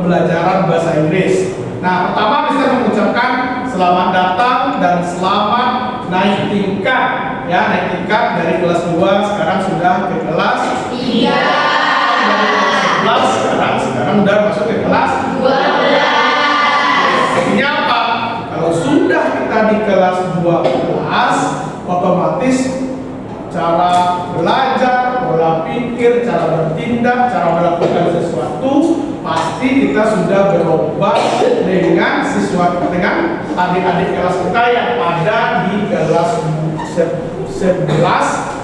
Pembelajaran bahasa Inggris. Nah, pertama Mister mengucapkan selamat datang dan selamat naik tingkat. Ya, naik tingkat dari kelas 2 sekarang sudah ke kelas 3. Dari kelas 11 sekarang udah masuk ke kelas 12. Artinya apa? Kalau sudah kita di kelas 12, otomatis cara belajar, pola pikir, cara bertindak, cara melakukan sesuatu pasti kita sudah berubah dengan adik-adik kelas kita yang ada di kelas 11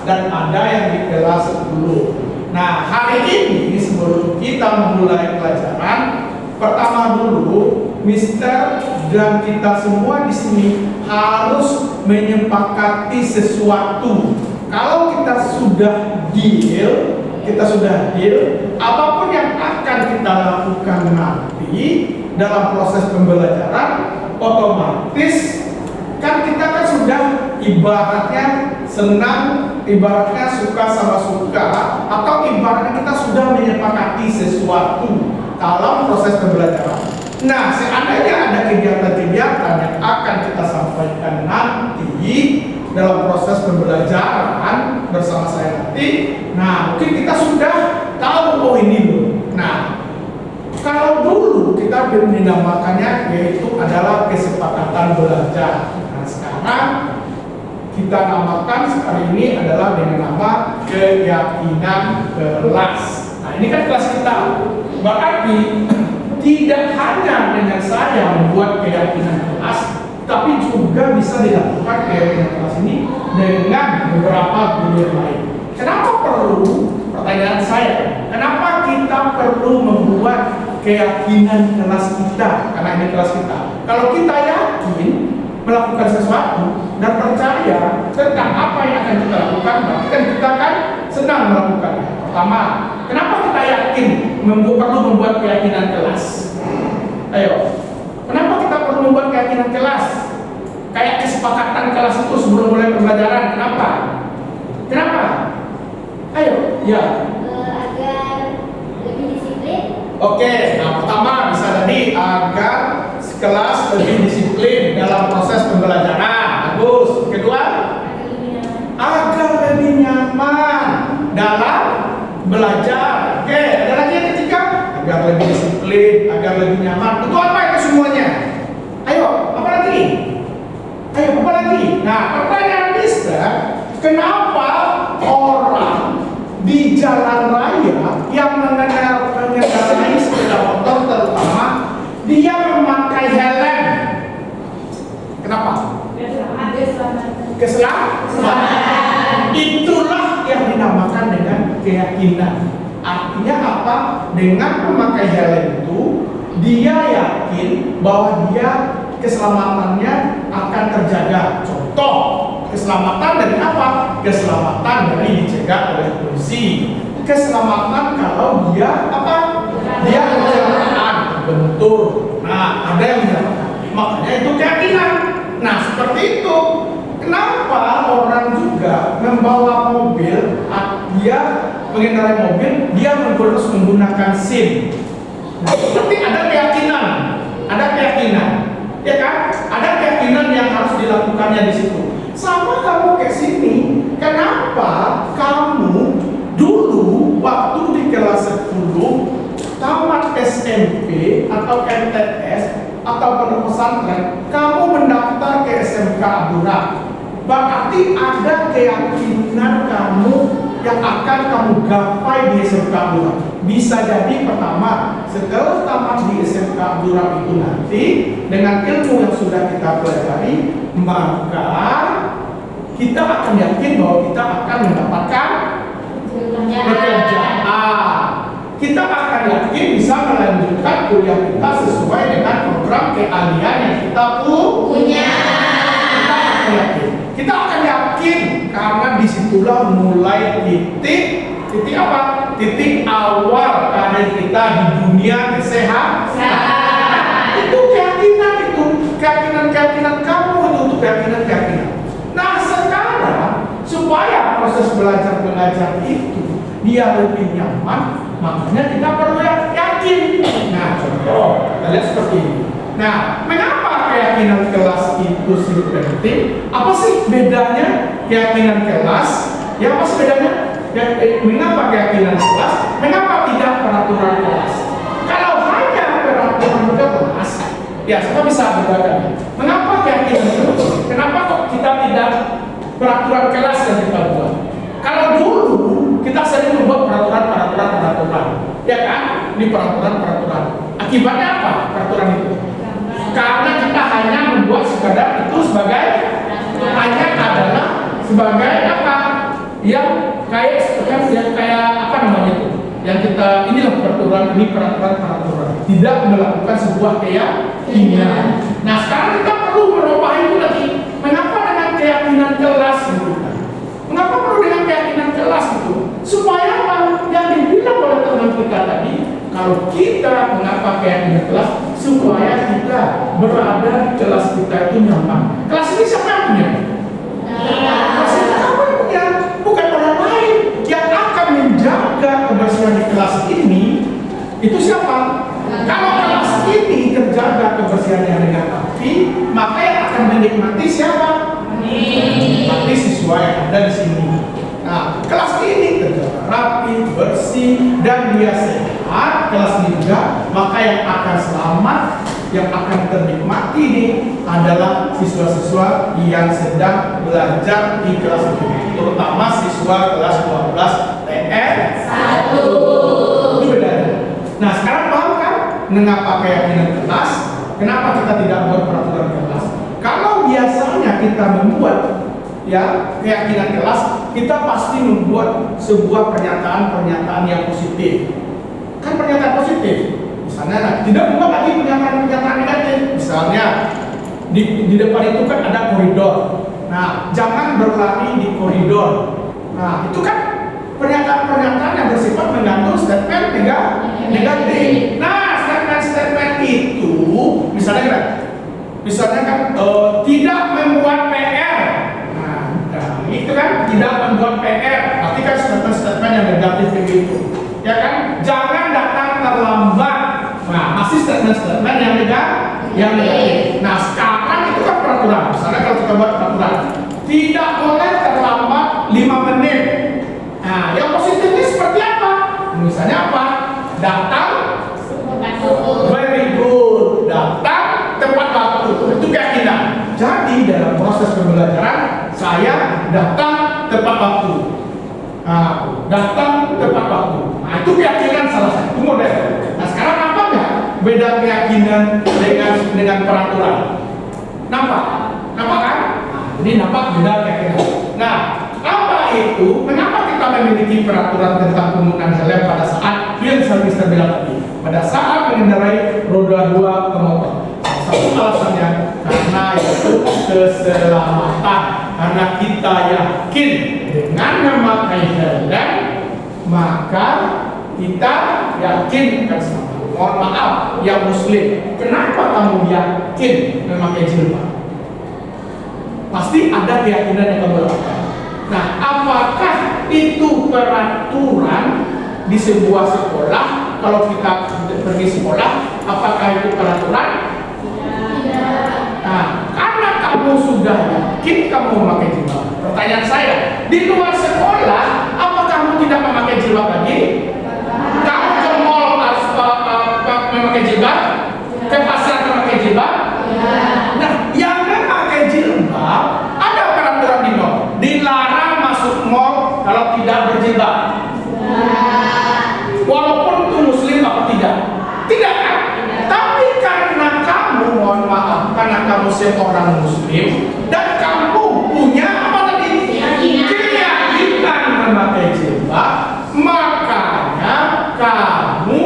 dan ada yang di kelas 10. Nah, hari ini sebelum kita memulai pelajaran, pertama dulu Mister dan kita semua di sini harus menyepakati sesuatu. Kalau kita sudah deal, apapun yang akan kita lakukan nanti dalam proses pembelajaran, otomatis kan kita kan sudah ibaratnya senang, ibaratnya suka sama suka, atau ibaratnya kita sudah menyepakati sesuatu dalam proses pembelajaran. Nah, seandainya ada kegiatan-kegiatan yang akan kita sampaikan nanti dalam proses pembelajaran bersama saya nanti, nah mungkin kita sudah tahu ini loh. Nah, kalau dulu kita dinamakannya yaitu adalah kesepakatan belajar. Nah, sekarang kita namakan hari ini adalah dengan nama keyakinan kelas. Nah, ini kan kelas kita. Berarti tidak hanya dengan saya membuat keyakinan kelas, tapi juga bisa dilakukan keyakinan kelas ini dengan beberapa guru lain. Kenapa perlu? Pertanyaan saya, kenapa kita perlu membuat keyakinan kelas kita? Karena ini kelas kita. Kalau kita yakin melakukan sesuatu dan percaya tentang apa yang akan kita lakukan, berarti kan kita kan senang melakukannya. Pertama, kenapa kita yakin perlu membuat keyakinan kelas? Ayo, kenapa kita perlu membuat keyakinan kelas? Kayak kesepakatan kelas itu sebelum mulai pembelajaran. Kenapa? Kenapa? Ayo, ya. Agar lebih disiplin. Oke, nah pertama bisa jadi agar kelas lebih disiplin dalam proses pembelajaran. Bagus. Kedua, agar lebih nyaman dalam belajar. Oke, ada lagi yang ketiga, agar lebih disiplin, agar lebih nyaman. Itu apa itu semuanya? Ayo, apa lagi? Ayo, apa lagi? Nah, pertanyaan Mister, kenapa orang di jalan raya yang mengendarai sepeda motor terutama dia keselamatan. Itulah yang dinamakan dengan keyakinan. Artinya apa? Dengan memakai helm itu, dia yakin bahwa dia keselamatannya akan terjaga. Contoh, keselamatan dari apa? Keselamatan dari dicegat oleh polisi. Keselamatan kalau dia apa? Dia kecelakaan, bentur. Nah, ada yang menyatakan. Makanya itu keyakinan. Nah, seperti itu. Kenapa orang juga membawa mobil, dia mengendarai mobil, dia harus menggunakan SIM. Nah, seperti ada keyakinan, ya kan? Ada keyakinan yang harus dilakukannya di situ. Sama kamu ke sini, kenapa kamu dulu waktu di kelas 10 tamat SMP atau MTS atau pondok pesantren, kamu mendaftar ke SMK Abdurrahman? Berarti ada keyakinan kamu yang akan kamu gapai di SMK Abdurrahman. Bisa jadi pertama, setelah tamat di SMK Abdurrahman itu nanti dengan ilmu yang sudah kita pelajari, maka kita akan yakin bahwa kita akan mendapatkan pekerjaan. Kita akan yakin bisa melanjutkan kuliah kita sesuai dengan program keahlian yang kita punya. Kita akan yakin karena disitulah mulai titik apa? Titik awal karir kita di dunia kesehatan. Itu keyakinan kamu itu untuk keyakinan. Nah, sekarang supaya proses belajar mengajar itu dia lebih nyaman, makanya kita perlu yakin. Nah, contoh kita lihat seperti ini. Nah, mengapa keyakinan kelas itu penting? Apa sih bedanya keyakinan kelas? Ya, apa sih bedanya? Mengapa keyakinan kelas? Mengapa tidak peraturan kelas? Kalau hanya peraturan kelas, ya semua bisa bedakan. Mengapa keyakinan kelas? Kenapa kok kita tidak peraturan kelas yang kita buat? Kalau dulu kita sering membuat peraturan, ya kan? Ini peraturan. Akibatnya apa peraturan itu? Karena kita hanya membuat sekadar itu sebagai apa? Yang kayak apa namanya itu? Yang kita inilah peraturan. Tidak melakukan sebuah keyakinan. Nah, sekarang kita perlu merubah itu lagi. Mengapa dengan keyakinan kelas gitu? Mengapa perlu dengan keyakinan kelas itu? Supaya apa? Yang dibilang oleh teman kita tadi, kalau kita mengapa keyakinan kelas, supaya kita berada di kelas kita itu nyaman. Kelas ini siapa yang punya? Kelas ini kamu yang punya, bukan orang lain. Yang akan menjaga kebersihan di kelas ini, itu siapa? Kalau kelas ini terjaga kebersihannya dengan rapi, maka yang akan menikmati siapa? Menikmati siswa yang ada di sini. Nah, kelas ini terjaga rapi, bersih, dan dia sehat. Kelas ini juga, maka yang akan selamat, yang akan ternikmati ini adalah siswa-siswa yang sedang belajar di kelas itu, terutama siswa kelas 12 TR1. Itu bedanya. Nah, sekarang paham kan mengapa keyakinan kelas? Kenapa kita tidak buat peraturan kelas? Kalau biasanya kita membuat keyakinan kelas, kita pasti membuat sebuah pernyataan yang positif. Kan pernyataan positif. Misalnya, tidak membuat lagi pernyataan negatif. Misalnya, di depan itu kan ada koridor. Nah, jangan berlari di koridor. Nah, itu kan pernyataan yang bersifat mengandung statement negatif. Nah, statement itu, misalnya kan tidak membuat PR. Itu kan tidak membuat PR, arti kan statement yang negatif begitu, ya kan? Jangan datang terlambat. Nah, masih statement yang negatif. Nah, sekarang itu kan peraturan. Misalnya kalau kita buat peraturan, tidak boleh terlambat 5 menit. Nah, yang positifnya seperti apa? Misalnya apa? Datang very good, datang tepat waktu. Itu keyakinan. Jadi dalam proses pembelajaran, saya datang tepat waktu. Datang tepat waktu. Nah, itu keyakinan salah satu model. Nah, sekarang apa enggak beda keyakinan dengan peraturan? Nampak kan? Jadi nampak beda keyakinan. Nah, apa itu? Kenapa kita memiliki peraturan tentang penggunaan helm pada saat yang saya bilang tadi? Pada saat mengendarai roda 2 ke motor. Satu alasannya karena itu keselamatan. Karena kita yakin dengan memakai helm, maka kita yakin akan selamat. Mohon maaf, yang muslim, kenapa kamu yakin memakai jilbab? Pasti ada keyakinan yang kamu lakukan. Nah, apakah itu peraturan di sebuah sekolah? Kalau kita pergi sekolah, apakah itu peraturan? Tidak. Nah, karena kamu sudah yakin kamu memakai jilbab. Pertanyaan saya, di luar sekolah, apa kamu tidak memakai jilbab lagi? Kamu ke mall harus memakai jilbab? Ke pasar memakai jilbab? Nah, yang memakai jilbab ada peraturan di mall. Dilarang masuk mall kalau tidak berjilbab. Walaupun itu muslim atau tidak? Tidak kan? Tapi karena kamu, mohon maaf, karena kamu seorang muslim dan kamu punya apa tadi? Keyakinan memakai jilbab, makanya kamu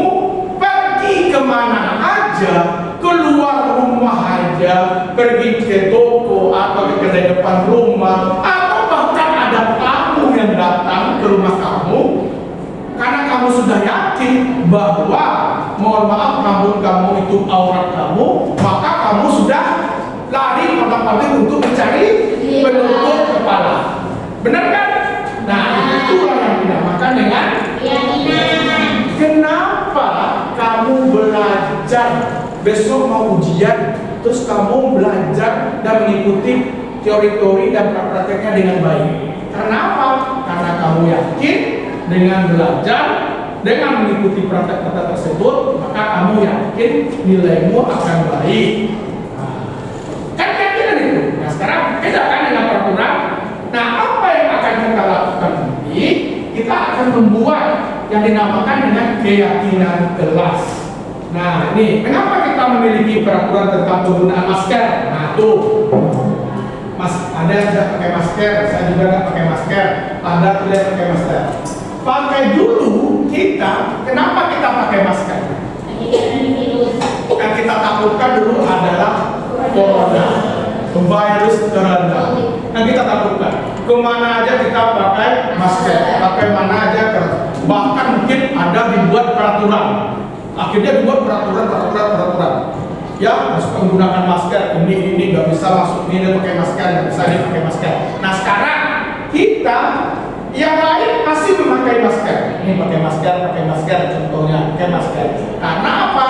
pergi kemana aja, keluar rumah aja, pergi ke toko atau ke kedai depan rumah, atau bahkan ada tamu yang datang ke rumah kamu, karena kamu sudah yakin bahwa, mohon maaf, rambut kamu itu aurat kamu, maka kamu sudah lari kotak-kotak untuk mencari penutup kepala. Benar kan? Nah, itulah yang dinamakan dengan Keyakinan. kenapa kamu belajar besok mau ujian, terus kamu belajar dan mengikuti teori-teori dan prakteknya dengan baik. Karena apa? Karena kamu yakin dengan belajar, dengan mengikuti praktek-praktek tersebut, maka kamu yakin nilaimu akan baik. Kan keyakinan itu. Nah, sekarang beda kan dengan peraturan. Nah, apa yang akan kita lakukan nanti? Kita akan membuat yang dinamakan dengan keyakinan kelas. Nah, ini kenapa kita memiliki peraturan tentang penggunaan masker? Nah, tuh. Ada yang tidak pakai masker, saya juga nggak pakai masker. Ada tidak pakai masker. Pakai dulu kita. Kenapa kita pakai masker? Yang kita takutkan dulu adalah corona, virus corona. Yang kita takutkan. Kemana aja kita pakai masker, pakai mana aja. Bahkan mungkin ada dibuat peraturan. Akhirnya dibuat peraturan. Ya, harus menggunakan masker. Ini nggak bisa masuk. Ini pakai masker, nggak bisa dia pakai masker. Nah, sekarang kita yang lain masih memakai masker. Ini pakai masker, contohnya pakai masker. Karena apa?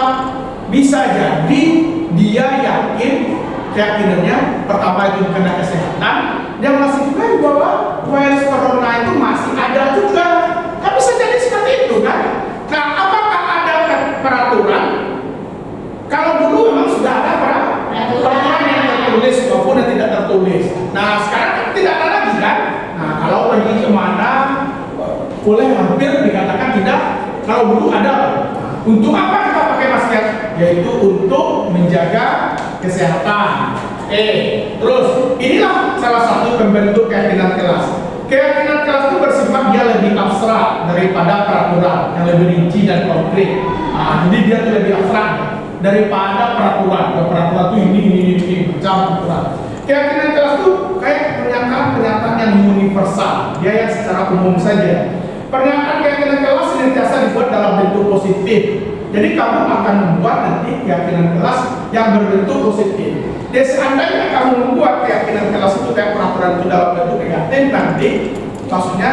Bisa jadi dia yakin, keyakinannya pertama itu kena kesehatan, dia masih juga bahwa virus corona itu masih ada juga. Kan bisa jadi seperti itu kan? Nah, apakah ada peraturan? Kalau dulu memang sudah ada peraturan yang tertulis maupun yang tidak tertulis. Nah, sekarang kan tidak ada lagi kan? Nah, kalau pergi kemana, boleh hampir dikatakan tidak. Kalau dulu ada. Untuk apa kita pakai masker? Yaitu untuk menjaga kesehatan. Terus inilah salah satu pembentuk keyakinan kelas. Keyakinan kelas itu bersifat dia lebih abstrak daripada peraturan yang lebih rinci dan konkret. Jadi dia tuh lebih abstrak daripada peraturan. Peraturan itu ini macam peraturan. Keyakinan kelas itu kayak pernyataan yang universal, dia yang secara umum saja. Pernyataan keyakinan kelas senantiasa dibuat dalam bentuk positif. Jadi kamu akan membuat nanti keyakinan kelas yang berbentuk positif. Jadi seandainya kamu membuat keyakinan kelas itu kayak peraturan itu dalam bentuk negatif, nanti maksudnya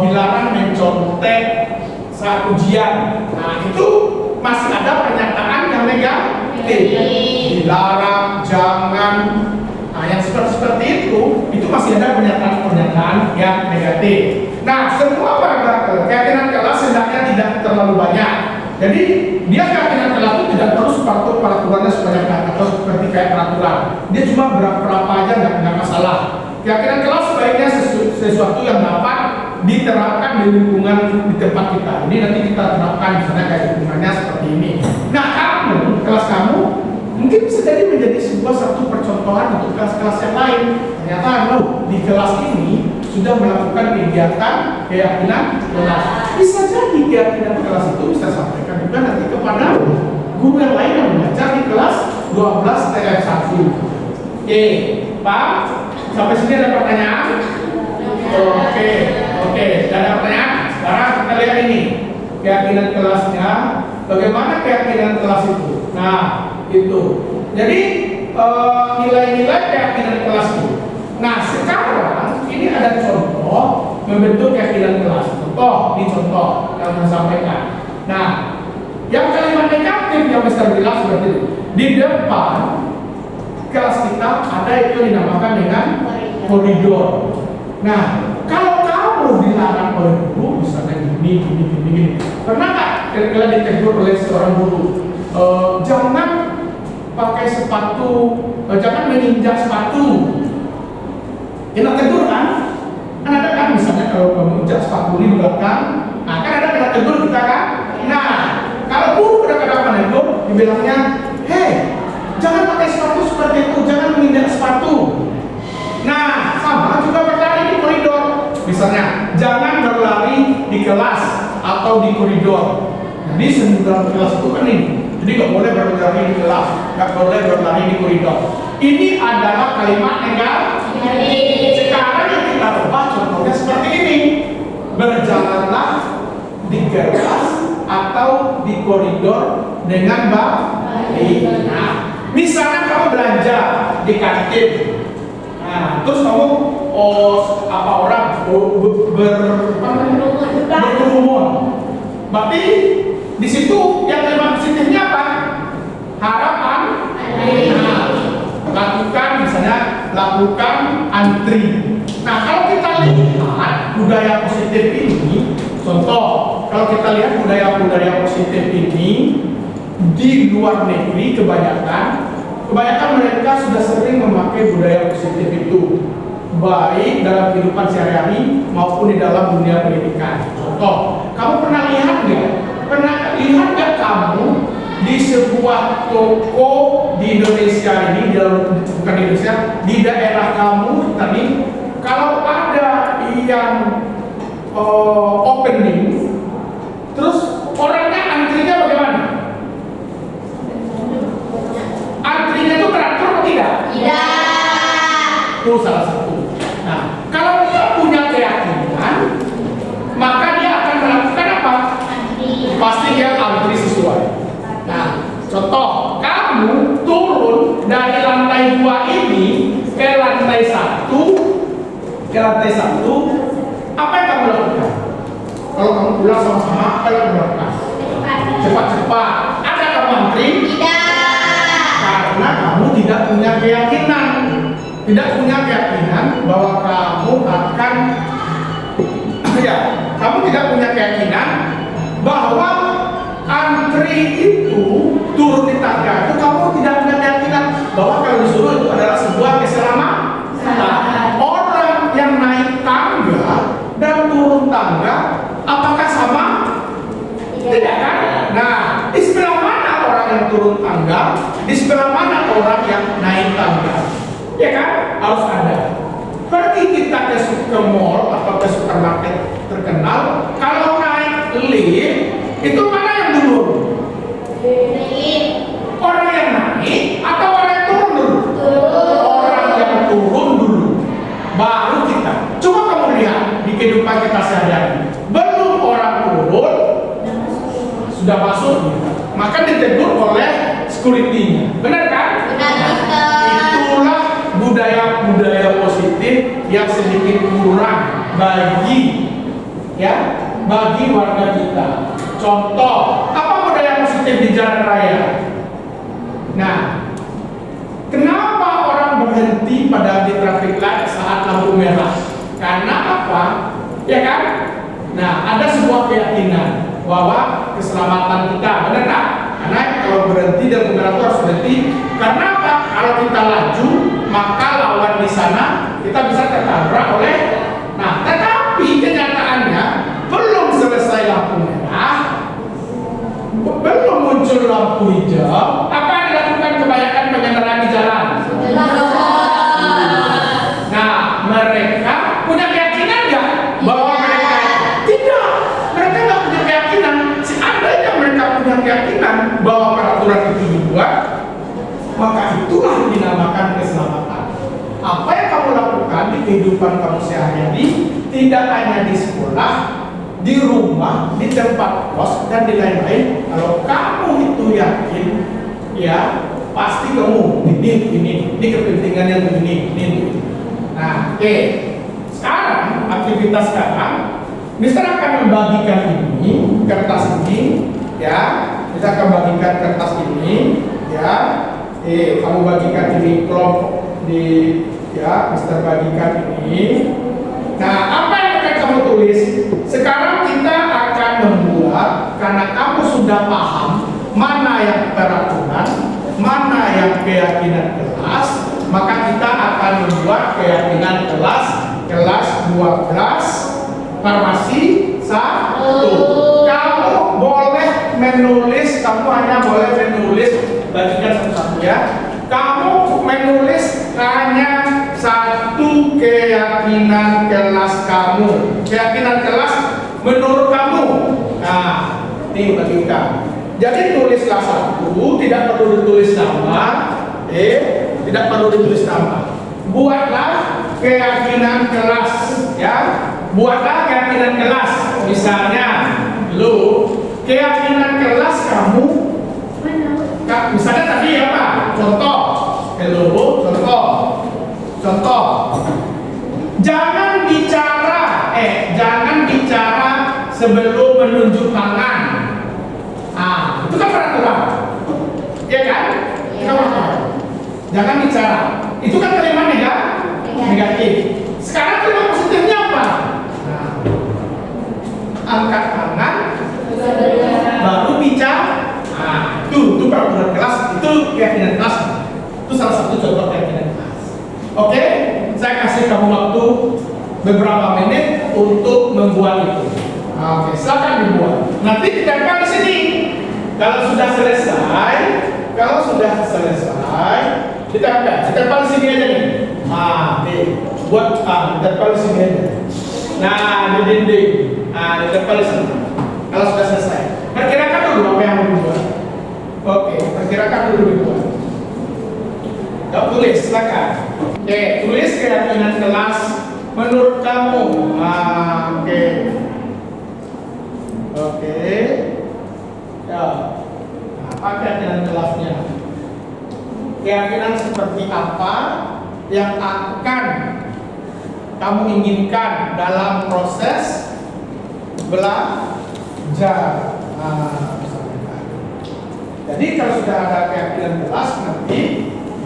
dilarang mencontek saat ujian. Nah, itu masih ada pernyataan yang negatif. Dilarang, jangan. Nah, yang seperti itu masih ada pernyataan yang negatif. Nah, semua keyakinan kelas hendaknya tidak terlalu banyak. Jadi dia keyakinan kelas itu tidak terus patuh peraturannya sebanyak atau seperti kayak peraturan. Dia cuma berapa aja nggak masalah. Keyakinan kelas sebaiknya sesuatu yang dapat diterapkan di lingkungan di tempat kita. Ini nanti kita terapkan misalnya kayak lingkungannya seperti ini. Nah, kelas kamu mungkin bisa jadi menjadi sebuah satu percontohan untuk kelas-kelas yang lain. ternyata loh, di kelas ini sudah melakukan kegiatan keyakinan kelas. Bisa jadi keyakinan kelas itu bisa sampaikan juga nanti kepada guru yang lain yang mengajar di kelas 12 TF1. Oke, Pak, sampai sini ada pertanyaan? Oke, ada pertanyaan. Sekarang kita lihat ini keyakinan kelasnya. Bagaimana keyakinan kelas itu? Nah, itu. Jadi nilai-nilai keyakinan kelas itu. Nah, sekarang ini ada contoh membentuk keyakinan kelas. Contoh, ini contoh yang saya sampaikan. Nah, yang kalimat negatif yang Mister bilang seperti itu. Di depan kelas kita ada itu dinamakan dengan koridor. Nah, kalau kamu dilarang oleh guru, misalnya gini. Pernah nggak kira-kira ditegur oleh seorang guru? Jangan pakai sepatu, jangan menginjak sepatu. Kita tegur kan? Kan ada kan misalnya kalau kamu injak sepatu di belakang, nah kan ada kena tegur kita kan? Nah, kalau guru udah kena menegur, dibilangnya, hei, jangan pakai sepatu seperti itu, jangan menginjak sepatu. Nah, sama juga berlari di koridor. Misalnya, jangan berlari di kelas atau di koridor. Jadi sembilan kelas itu kan ini. Jadi nggak boleh berlari di kelas, nggak boleh berlari di koridor. Ini adalah kalimat negatif. Sekarang yang kita ubah contohnya seperti ini. Berjalanlah di kelas atau di koridor dengan baik. Nah, misalnya kamu belanja di kantin. Nah, terus kamu berkerumun. Berarti di situ yang kalimat positifnya apa? Harapan. Nah, lakukan antri. Nah, kalau kita lihat budaya positif ini, contoh, kalau kita lihat budaya positif ini di luar negeri kebanyakan mereka sudah sering memakai budaya positif itu, baik dalam kehidupan sehari-hari maupun di dalam dunia pendidikan. Contoh, kamu pernah lihat nggak kamu di sebuah toko di Indonesia ini, bukan di Indonesia, di daerah kamu tadi, kalau ada yang opening, terus orangnya antrinya bagaimana? Antrinya itu teratur atau tidak? Tidak. Itu salah satu. Nah, kalau dia punya keyakinan, maka dia akan melakukan apa? Pasti dia antri sesuai. Nah, contoh, kamu turun dari lantai 2 ini ke lantai 1, apa yang kamu lakukan? Kalau kamu pulang sama-sama, apa yang kamu lakukan? Cepat-cepat. Ada kamu antri? Tidak. Karena kamu tidak punya keyakinan bahwa kamu akan kamu tidak punya keyakinan bahwa antri itu turun di tangga itu, kamu tidak punya keyakinan bahwa kalau disuruh itu adalah sebuah keselamatan. Orang yang naik tangga dan turun tangga apakah sama? Tidak kan? Nah, di sebelah mana orang yang turun tangga, di sebelah mana orang yang naik tangga? Ya kan? Harus ada. Berarti kita ke mall atau ke supermarket terkenal, kalau naik lift itu mana yang dulu? Orang yang naik atau orang yang turun dulu? Orang yang turun dulu, baru kita. Coba kamu lihat di kehidupan kita sehari-hari, belum orang turun sudah masuk, maka ditegur oleh security-nya. Benar kan? Benar. Itulah budaya positif yang sedikit kurang bagi warga kita. Contoh, apa budaya positif di jalan raya? Nah, kenapa orang berhenti pada di traffic light saat lampu merah? Karena apa? Ya kan? Nah, ada sebuah keyakinan bahwa keselamatan kita, benar tak? Karena kalau berhenti dan merah itu harus berhenti. Karena apa? Kalau kita laju, maka lawan di sana kita bisa tertabrak oleh. Nah, tetapi kenyataannya belum selesai lampu merah, belum muncul lampu hijau, apa yang dilakukan kebanyakan pengendara di jalan? Nah, bukan? Maka itulah dinamakan keselamatan. Apa yang kamu lakukan di kehidupan kamu sehari-hari, tidak hanya di sekolah, di rumah, di tempat kos, dan di lain-lain. Kalau kamu itu yakin, ya pasti kamu ini kepentingan yang ini. Nah, oke. Sekarang aktivitas sekarang, Mister akan membagikan ini kertas ini, ya. Kita akan bagikan kertas ini, ya. Kamu bagikan ini kelompok di, ya. Mister bagikan ini. Nah, apa yang akan kamu tulis? Sekarang kita akan membuat, karena kamu sudah paham mana yang peraturan, mana yang keyakinan kelas, maka kita akan membuat keyakinan kelas 12 farmasi 1. Kamu boleh menulis, kamu hanya boleh menulis, bagikan satu-satu ya. Kamu menulis hanya satu keyakinan kelas kamu. Keyakinan kelas menurut kamu. Nah, ini bagikan. Jadi tulislah satu, tidak perlu ditulis nama, tidak perlu ditulis nama. Buatlah keyakinan kelas, ya. Buatlah keyakinan kelas. Misalnya, keyakinan kelas kamu, misalnya tadi apa? Contoh. Contoh. Jangan bicara sebelum menunjuk tangan. Itu kan peraturan, ya kan? Ya. Jangan bicara. Itu kan kalimat negatif. Sekarang kalimat positifnya apa? Angkat tangan, baru bicara. Itu peraturan kelas. Itu keyakinan kelas. Itu salah satu contoh keyakinan kelas. Oke, saya kasih kamu waktu beberapa menit untuk membuat itu. Oke, silakan dibuat. Nanti ditempel di sini. Kalau sudah selesai, ditempel di sini aja nih. Ditempel di sini aja. Nah, di dinding. Ditempel di sini. Kalau sudah selesai, perkirakan dulu apa yang mau dibuat. Oke, perkirakan dulu dibuat. Kau tulis, silakan. Oke, tulis keyakinan kelas menurut kamu. Oke. Ya. Apa keyakinan kelasnya? Keyakinan seperti apa yang akan kamu inginkan dalam proses belajar? Jadi kalau sudah ada keyakinan kelas nanti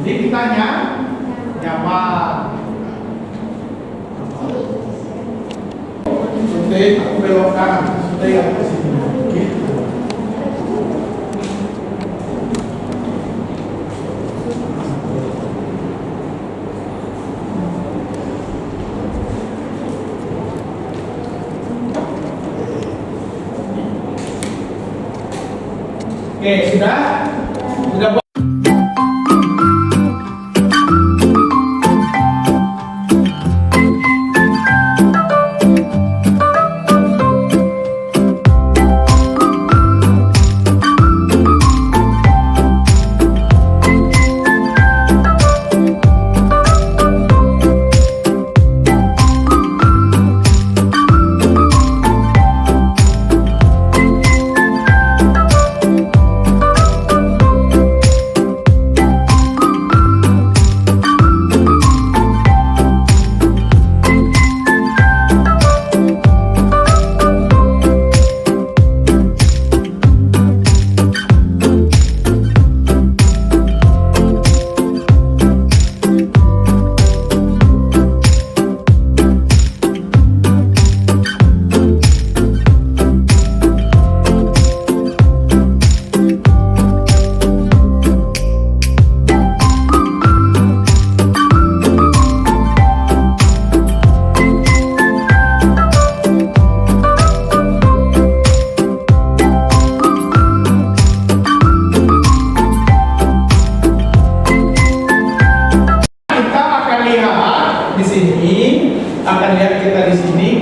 ditanya nyaman. Sudah aku belokkan, sudah yang ke sini. Gitu. Oke, sudah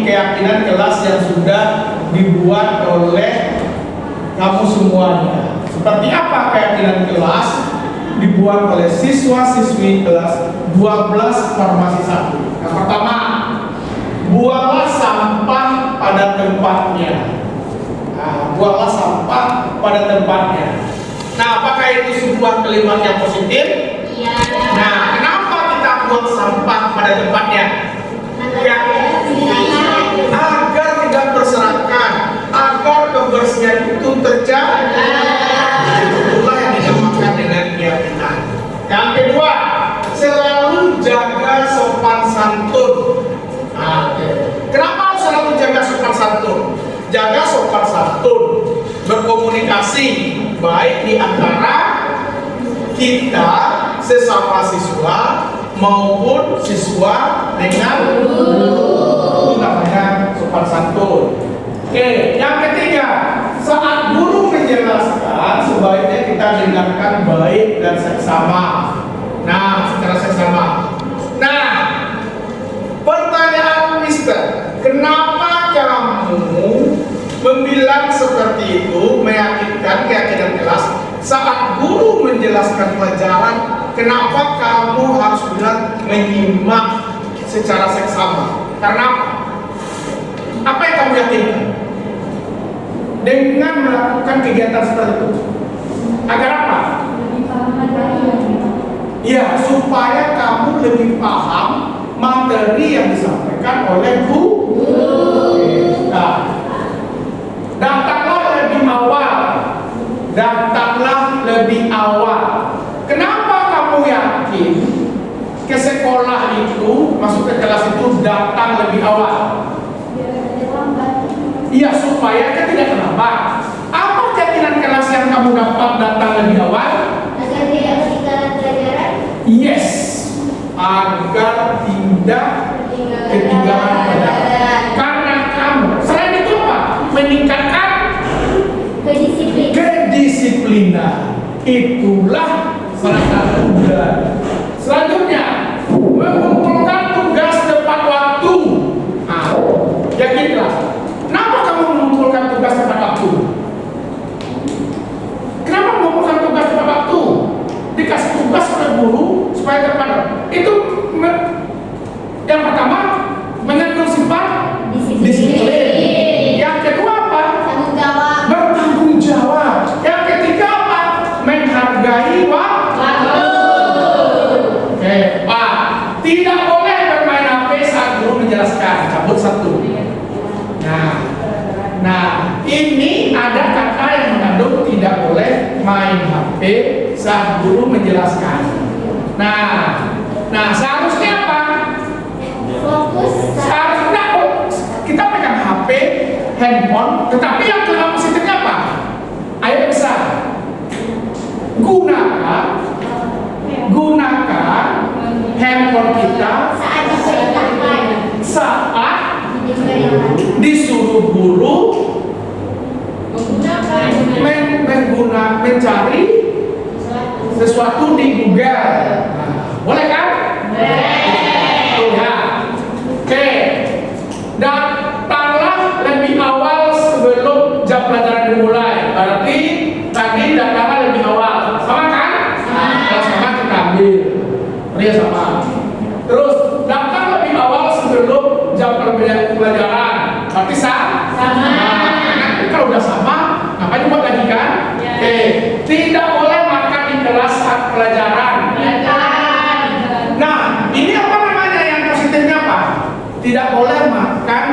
keyakinan kelas yang sudah dibuat oleh kamu semuanya. Seperti apa keyakinan kelas? dibuat oleh siswa-siswi kelas 12 Farmasi 1. Yang pertama, buanglah sampah pada tempatnya. Nah, buanglah sampah pada tempatnya. Nah, apakah itu sebuah kalimat yang positif? Iya. Nah, kenapa kita buang sampah pada tempatnya? Ya, agar tidak berserakan, agar kebersihan itu terjaga. Itulah yang dinamakan dengan keyakinan. Yang kedua, selalu jaga sopan santun. Nah, kenapa harus selalu jaga sopan santun? Jaga sopan santun, berkomunikasi baik di antara kita sesama siswa maupun siswa dengan guru. Itu namanya sopan santun. Oke, yang ketiga, saat guru menjelaskan sebaiknya kita dengarkan baik dan seksama. Nah, secara seksama. Nah, pertanyaan Mister, kenapa kamu membilang seperti itu, meyakinkan keyakinan kelas saat guru menjelaskan pelajaran? Kenapa kamu harus bilang menyimak secara seksama? Karena apa yang kamu yakinkan dengan melakukan kegiatan seperti itu? Agar apa? Ya, supaya kamu lebih paham materi yang disampaikan oleh guru. Nah, datanglah lebih awal. Datanglah lebih awal. Kenapa kamu yakin ke sekolah itu, masuk ke kelas itu datang lebih awal? Iya, supaya kita tidak terlambat. Apa keyakinan kelas yang kamu dapat datang lebih awal? Agar tidak ketinggalan pelajaran. Yes, agar tidak ketinggalan pelajaran. Karena kamu, selain itu apa? Meningkatkan kedisiplinan. Itulah salah satu budaya. Selanjutnya, mengumpulkan tugas tepat waktu. Nah, yakinlah. Kenapa kamu mengumpulkan tugas tepat waktu? Kenapa mengumpulkan tugas tepat waktu? Dikasih tugas oleh guru supaya tepat waktu. Itu yang pertama mengandung sifat disiplin. Yang kedua apa? Tanggung jawab. Bertanggung jawab. Yang ketiga apa? Menghargai waktu. Oke, Pak. Tidak boleh bermain HP saat guru menjelaskan. Cabut satu. Nah, ini ada kata yang mengandung tidak boleh main HP saat guru menjelaskan. Nah, seharusnya apa? Fokus. Seharusnya kita pegang HP, handphone, tetapi yang kena positifnya apa? Ayo besar. Gunakan handphone kita Saat diperintahkan. saat Diperintahkan. disuruh guru mencari sesuatu di Google. Boleh kan? Ya. Oke. Datanglah lebih awal sebelum jam pelajaran dimulai. Berarti tadi datanglah lebih awal. Sama kan? Kalau sama kita ambil. Iya sama. Terus datang lebih awal sebelum jam pelajaran. Berarti sama. Nanti kalau udah sama, ngapain buat lagi kan? Oke. Tidak boleh makan di kelas saat pelajaran. Nah, ini apa namanya yang positifnya apa? Tidak boleh makan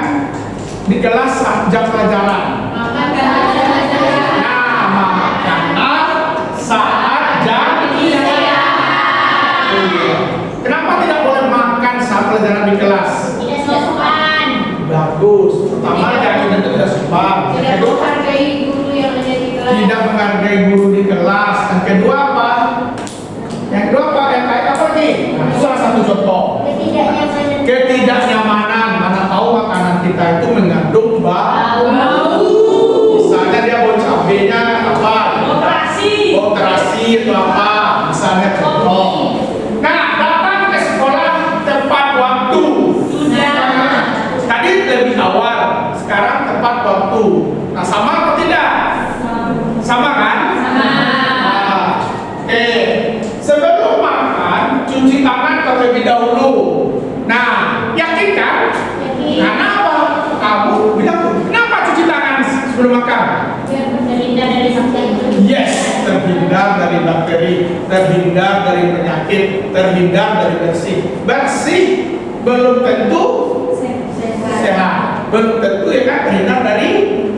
di kelas saat jam pelajaran. Nah, makanlah saat jam istirahat. Kenapa tidak boleh makan saat pelajaran di kelas? Tidak sopan. Bagus. Pertama, jangan tidak sopan. Tidak menghargai guru yang ada di kelas. Tidak menghargai guru di kelas. Yang kedua apa? Yang kedua apa? Yang kayak apa lagi? Nah, itu salah satu contoh. Ketidaknyamanan. Mana tahu makanan kita itu mengandung bau. Misalnya dia bau cabenya apa? Bau terasi itu apa? Misalnya contoh. Nah, datang ke sekolah tepat waktu. Tadi lebih awal, sekarang tepat waktu. Nah, sama atau tidak? Sama kan? Sama. cuci tangan terlebih dahulu. Nah, yakin kan? Yakin. Karena apa? Kamu bilang tuh, kenapa cuci tangan sebelum makan? Biar terhindar dari bakteri. Yes, terhindar dari bakteri, terhindar dari penyakit, terhindar dari bersih. Bersih belum tentu sehat, belum tentu ya kan, terhindar dari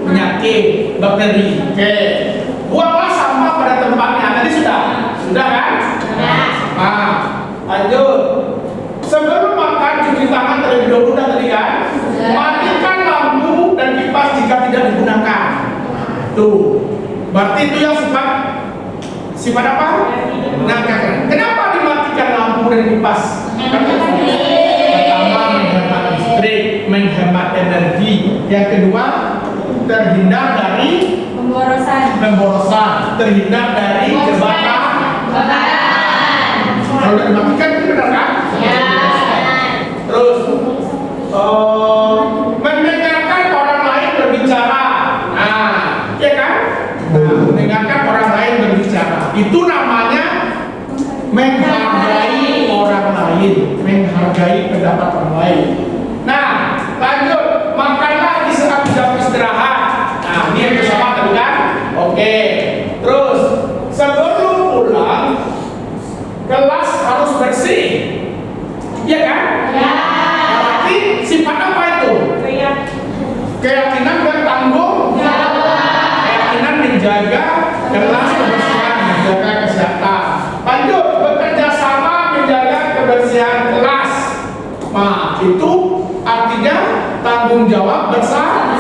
penyakit, bakteri. Oke, buanglah sampah pada tempatnya. Tadi sudah kan? Nah, lanjut. Sebelum makan cuci tangan terlebih dahulu tadi kan? Matikan lampu dan kipas jika tidak digunakan. Tuh, berarti itu yang sifat apa? Nah, kenapa dimatikan lampu dan kipas? Pertama, menghemat listrik, menghemat energi. Yang kedua, terhindar dari pemborosan, terhindar dari kebakaran. Kalau udah dimatikan itu benar kan? Terus mendengarkan orang lain berbicara. Nah, ya kan? Nah, mendengarkan orang lain berbicara. Itu namanya menghargai orang lain, menghargai pendapat orang lain. Nah, lanjut, makanlah di saat jam istirahat. Nah, ini yang bersama tadi kan? Oke. Terus sebelum pulang, kelas harus bersih. Iya kan? Ya. Berarti sifat apa itu? Keyakinan dan tanggung jawab. Keyakinan menjaga kelas kebersihan, menjaga kesehatan. Lanjut, bekerja sama menjaga kebersihan kelas. Nah, itu artinya tanggung jawab bersama.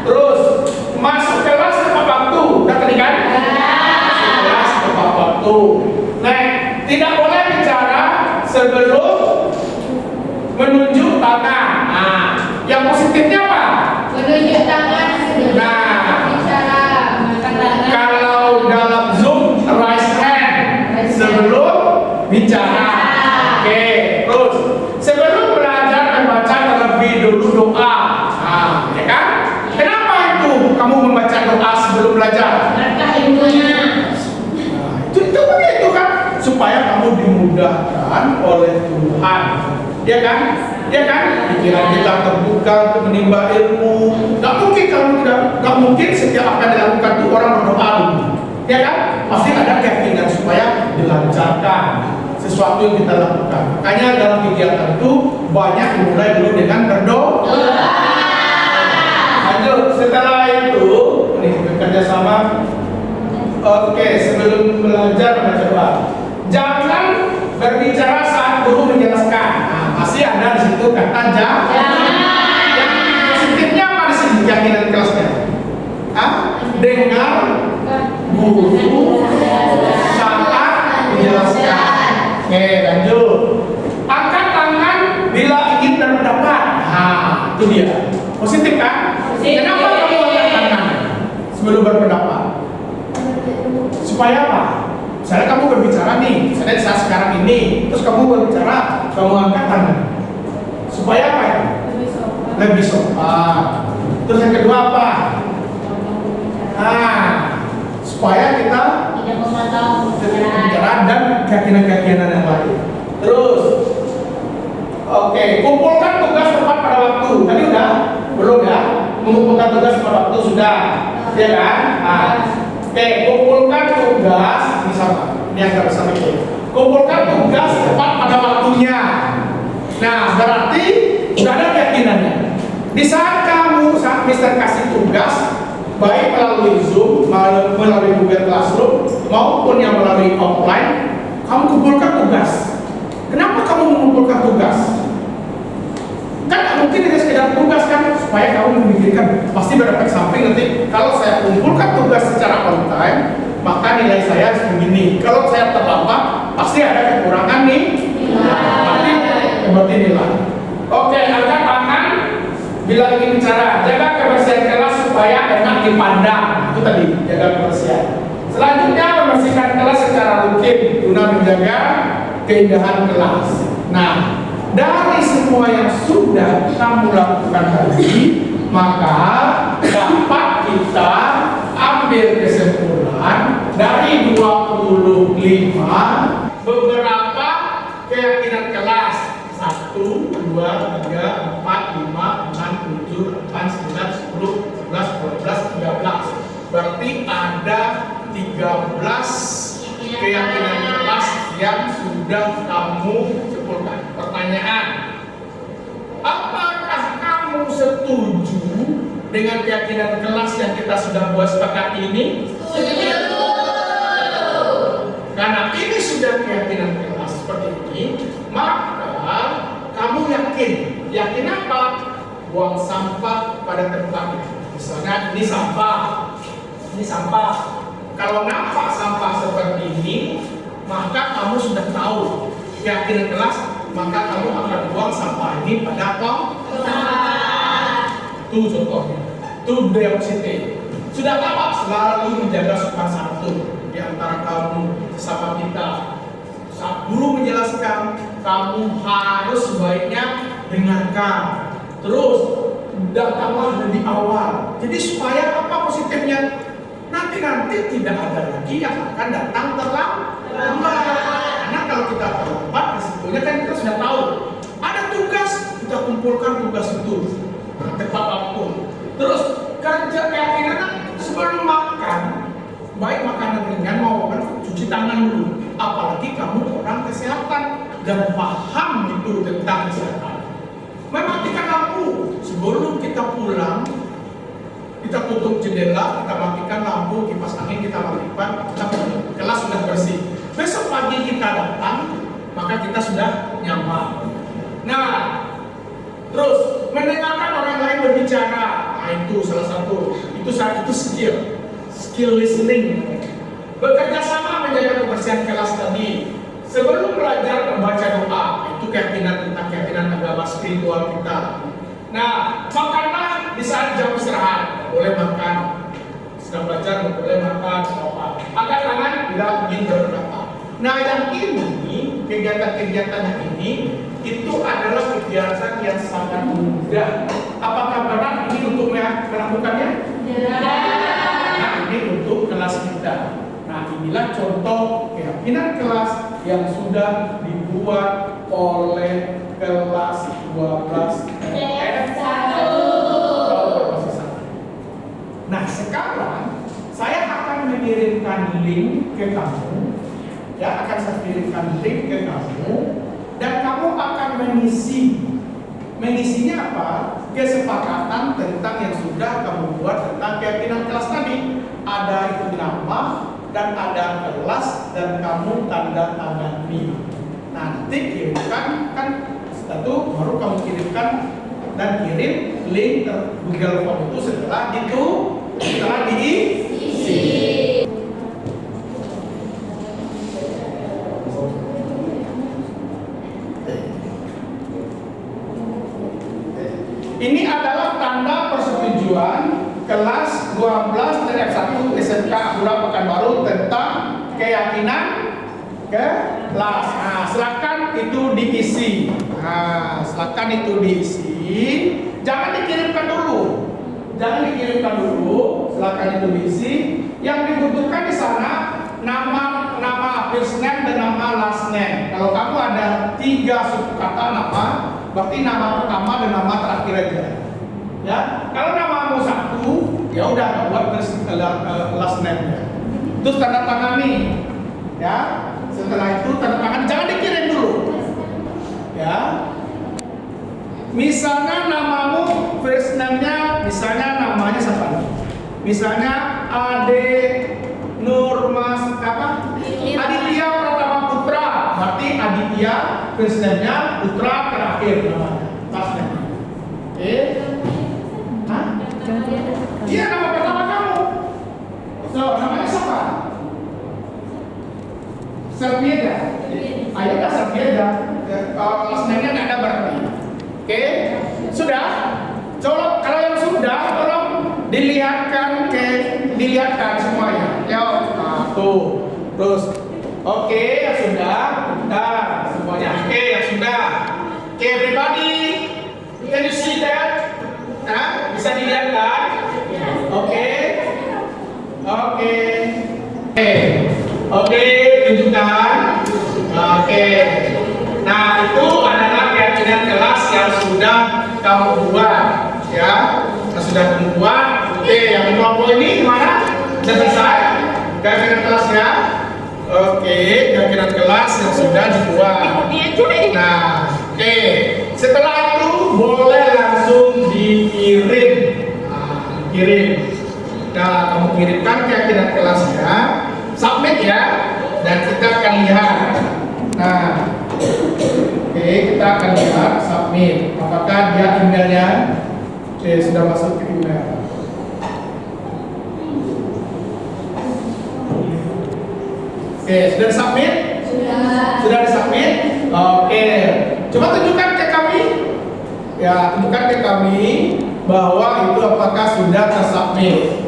Terus masuk kelas tepat waktu. Udah tadi kan? Masuk kelas tepat waktu. Nah, tidak boleh bicara sebelum menunjuk tangan. Nah, yang positifnya apa? Menunjuk tangan sebelum bicara. Makan tangan. Kalau dalam Zoom, raise hand sebelum bicara. Oke, terus sebelum belajar membaca terlebih dulu doa. Nah, ya kan? Kenapa itu kamu membaca doa sebelum belajar? Berkah ilmunya. Itu begitu kan, supaya kamu dimudahkan oleh Tuhan, ya kan? Ya kan? Pikiran kita terbuka untuk menimba ilmu. Gak mungkin kalau gak mungkin setiap apa yang dilakukan itu orang berdoa dulu, ya kan? Pasti ada keyakinan supaya dilancarkan sesuatu yang kita lakukan. Makanya dalam kegiatan itu banyak dimulai dulu dengan berdoa. Lanjut, setelah itu nih bekerja sama. Oke, sebelum belajar baca doa. Jangan berbicara saat guru menjelaskan. Nah, pasti ada di situ kata jangan. Yang positifnya apa di sini keyakinan kelasnya? Dengar guru saat menjelaskan. Oke, lanjut. Angkat tangan bila ingin berpendapat. Nah, itu dia. Positif kan? Kenapa kamu angkat tangan sebelum berpendapat? Supaya apa? Misalnya kamu berbicara nih, misalnya saat sekarang ini, terus kamu berbicara, kamu angkat tangan. Supaya apa ya? Lebih sopan. Terus yang kedua apa? Supaya kita Tidak memotong pembicaraan dan keyakinan-keyakinan yang lain. Terus, oke, kumpulkan tugas tepat pada waktu. Tadi udah? Belum ya? Mengumpulkan tugas pada waktu sudah, ya kan? Oke, kumpulkan tugas ini sama. Ini yang harus sama ini. Kumpulkan tugas tepat pada waktunya. Nah, berarti sudah ada keyakinannya. Di saat Mister kasih tugas, baik melalui Zoom, melalui Google Classroom, maupun yang melalui offline, kamu kumpulkan tugas. Kenapa kamu mengumpulkan tugas? Kan tak mungkin hanya sekedar tugas kan, supaya kamu memikirkan pasti berefek samping nanti. Kalau saya kumpulkan tugas secara on time, maka nilai saya begini. Kalau saya terlambat, pasti ada kekurangan nih. Berarti nilai. Oke, angkat tangan bila ingin bicara. Jaga kebersihan kelas supaya enak dipandang. Itu tadi, jaga kebersihan. Selanjutnya, membersihkan kelas secara rutin guna menjaga keindahan kelas. Nah, dari semua yang sudah kamu lakukan tadi, maka dapat kita ambil kesimpulan dari 25 2, 3, 4, 5, 6, 7, 8, 9, 10, 11, 12, 13. Berarti ada 13 keyakinan kelas yang sudah kamu simpulkan. Pertanyaan, apakah kamu setuju dengan keyakinan kelas yang kita sudah buat sepakat ini? Setuju. Karena ini sudah keyakinan kelas seperti ini, maka kamu yakin apa? Buang sampah pada tempatnya. Misalnya ini sampah. Kalau nampak sampah seperti ini, maka kamu sudah tahu keyakinan kelas, maka kamu akan buang sampah ini pada tong sampah. Itu contohnya. Itu budaya positif. Sudah tahu selalu menjaga sopan santun di antara kamu sesama kita. Saat guru menjelaskan, kamu harus sebaiknya dengarkan. Terus datanglah dari awal. Jadi supaya apa positifnya? Nanti tidak ada lagi yang akan datang terlambat. Karena kalau kita terlambat, resikonya kan kita sudah tahu. Ada tugas, kita kumpulkan tugas itu tepat waktu. Terus kerja keyakinan sebelum makan, baik makanan ringan maupun cuci tangan dulu. Apalagi kamu orang kesehatan dan paham itu tentang kesehatan. Mematikan lampu sebelum kita pulang. Kita tutup jendela, kita matikan lampu, kipas angin kita matikan, kelas sudah bersih. Besok pagi kita datang, maka kita sudah nyaman. Nah, terus mendengarkan orang lain berbicara, nah itu salah satu. Itu skill listening. Bekerja sama menjaga kebersihan kelas tadi. Sebelum belajar membaca doa, itu keyakinan tentang keyakinan agama spiritual kita. Nah, makanlah di saat jam istirahat, boleh makan. Sedang belajar, boleh makan, apa. Angkat tangan, tidak ingin berdoa. Nah, yang ini, kegiatan-kegiatan yang ini, itu adalah kegiatan yang sangat mudah. Apakah berat ini untuk melakukannya? Nah, ini untuk kelas kita. Nah, inilah contoh keyakinan kelas yang sudah dibuat oleh kelas 12 Nah, sekarang saya akan mengirimkan link ke kamu. Ya, akan saya kirimkan link ke kamu dan kamu akan mengisi. Mengisinya apa? Kesepakatan tentang yang sudah kamu buat tentang keyakinan kelas tadi. Ada itu nama dan ada kelas dan kamu tanda tangani. Nanti kirimkan kan satu baru kamu kirimkan dan kirim link Google Form itu setelah diisi. Ini adalah tanda persetujuan kelas 12 dari F1 SMK Abdullah Pekanbaru tentang keyakinan kelas. Nah, silakan itu diisi. Jangan dikirimkan dulu. Silakan itu diisi. Yang dibutuhkan di sana nama first name dan nama last name. Kalau kamu ada 3 suku kata nama, berarti nama pertama dan nama terakhir aja. Ya, kalau namamu 1, ya udah buat last name-nya. Terus tanda tangani. Ya, setelah itu tanda tangan, jangan dikirim dulu. Ya. Misalnya namamu first name-nya, misalnya namanya siapa? Misalnya Ade Nurmas apa? Aditya Pratama Putra. Berarti Aditya first name-nya, Putra terakhir namanya. Last name. Hah? Iya, nama pertama kamu. So, namanya siapa? Servieda. Ayo dah Servieda. Last name-nya nggak ada berarti. Oke, sudah. Coba kalau yang sudah, tolong dilihatkan semuanya. Tuh, terus. Oke, yang sudah. Nah, semuanya. Oke, yang sudah. Oke, everybody, can you see that? Nah, bisa dilihat kan? Oke, tunjukkan. Oke. Nah, itu adalah keyakinan kelas yang sudah kamu buat, ya. Yang sudah kamu buat. Oke, yang kelompok ini gimana? Sudah selesai? Keyakinan kelasnya? Oke, keyakinan kelas yang sudah dibuat. Nah, oke. Setelah itu boleh langsung dikirim. Nah, kirim. Nah, kamu kirimkan keyakinan kelasnya, submit ya, dan kita akan lihat. Nah, oke, kita akan lihat submit. Apakah dia emailnya? Oke, sudah masuk ke email. Oke, sudah submit? Sudah disubmit? Oke. Coba tunjukkan ke kami. Ya, tunjukkan ke kami bahwa itu apakah sudah tersubmit.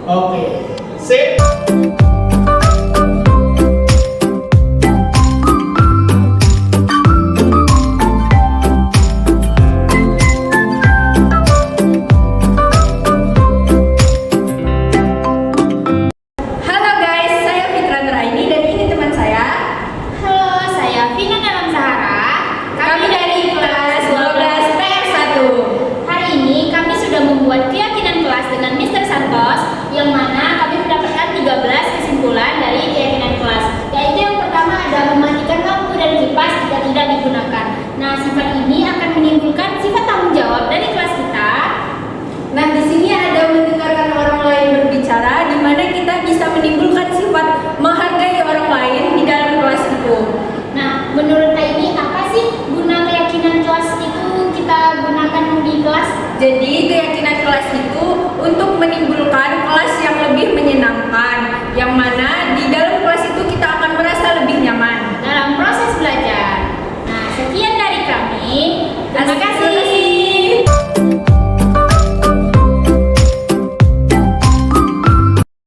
Oke. Sip. Halo guys, saya Fitra Nuraini dan ini teman saya. Halo, saya Vina Dalam Sahara. Kami dari kelas 12 PR1. Hari ini kami sudah membuat keyakinan kelas dengan Mr. Santos, yang mana kami mendapatkan 13 kesimpulan dari keyakinan kelas. Yaitu yang pertama ada mematikan lampu dan kipas jika tidak digunakan. Nah, sifat ini akan menimbulkan sifat tanggung jawab dari kelas kita. Nah, di sini ada mendengarkan orang lain berbicara, di mana kita bisa menimbulkan sifat menghargai orang lain di dalam kelas itu. Nah, menurut Kak ini apa sih guna keyakinan kelas itu kita gunakan di kelas? Jadi, keyakinan kelas itu untuk menimbulkan kelas yang lebih menyenangkan, yang mana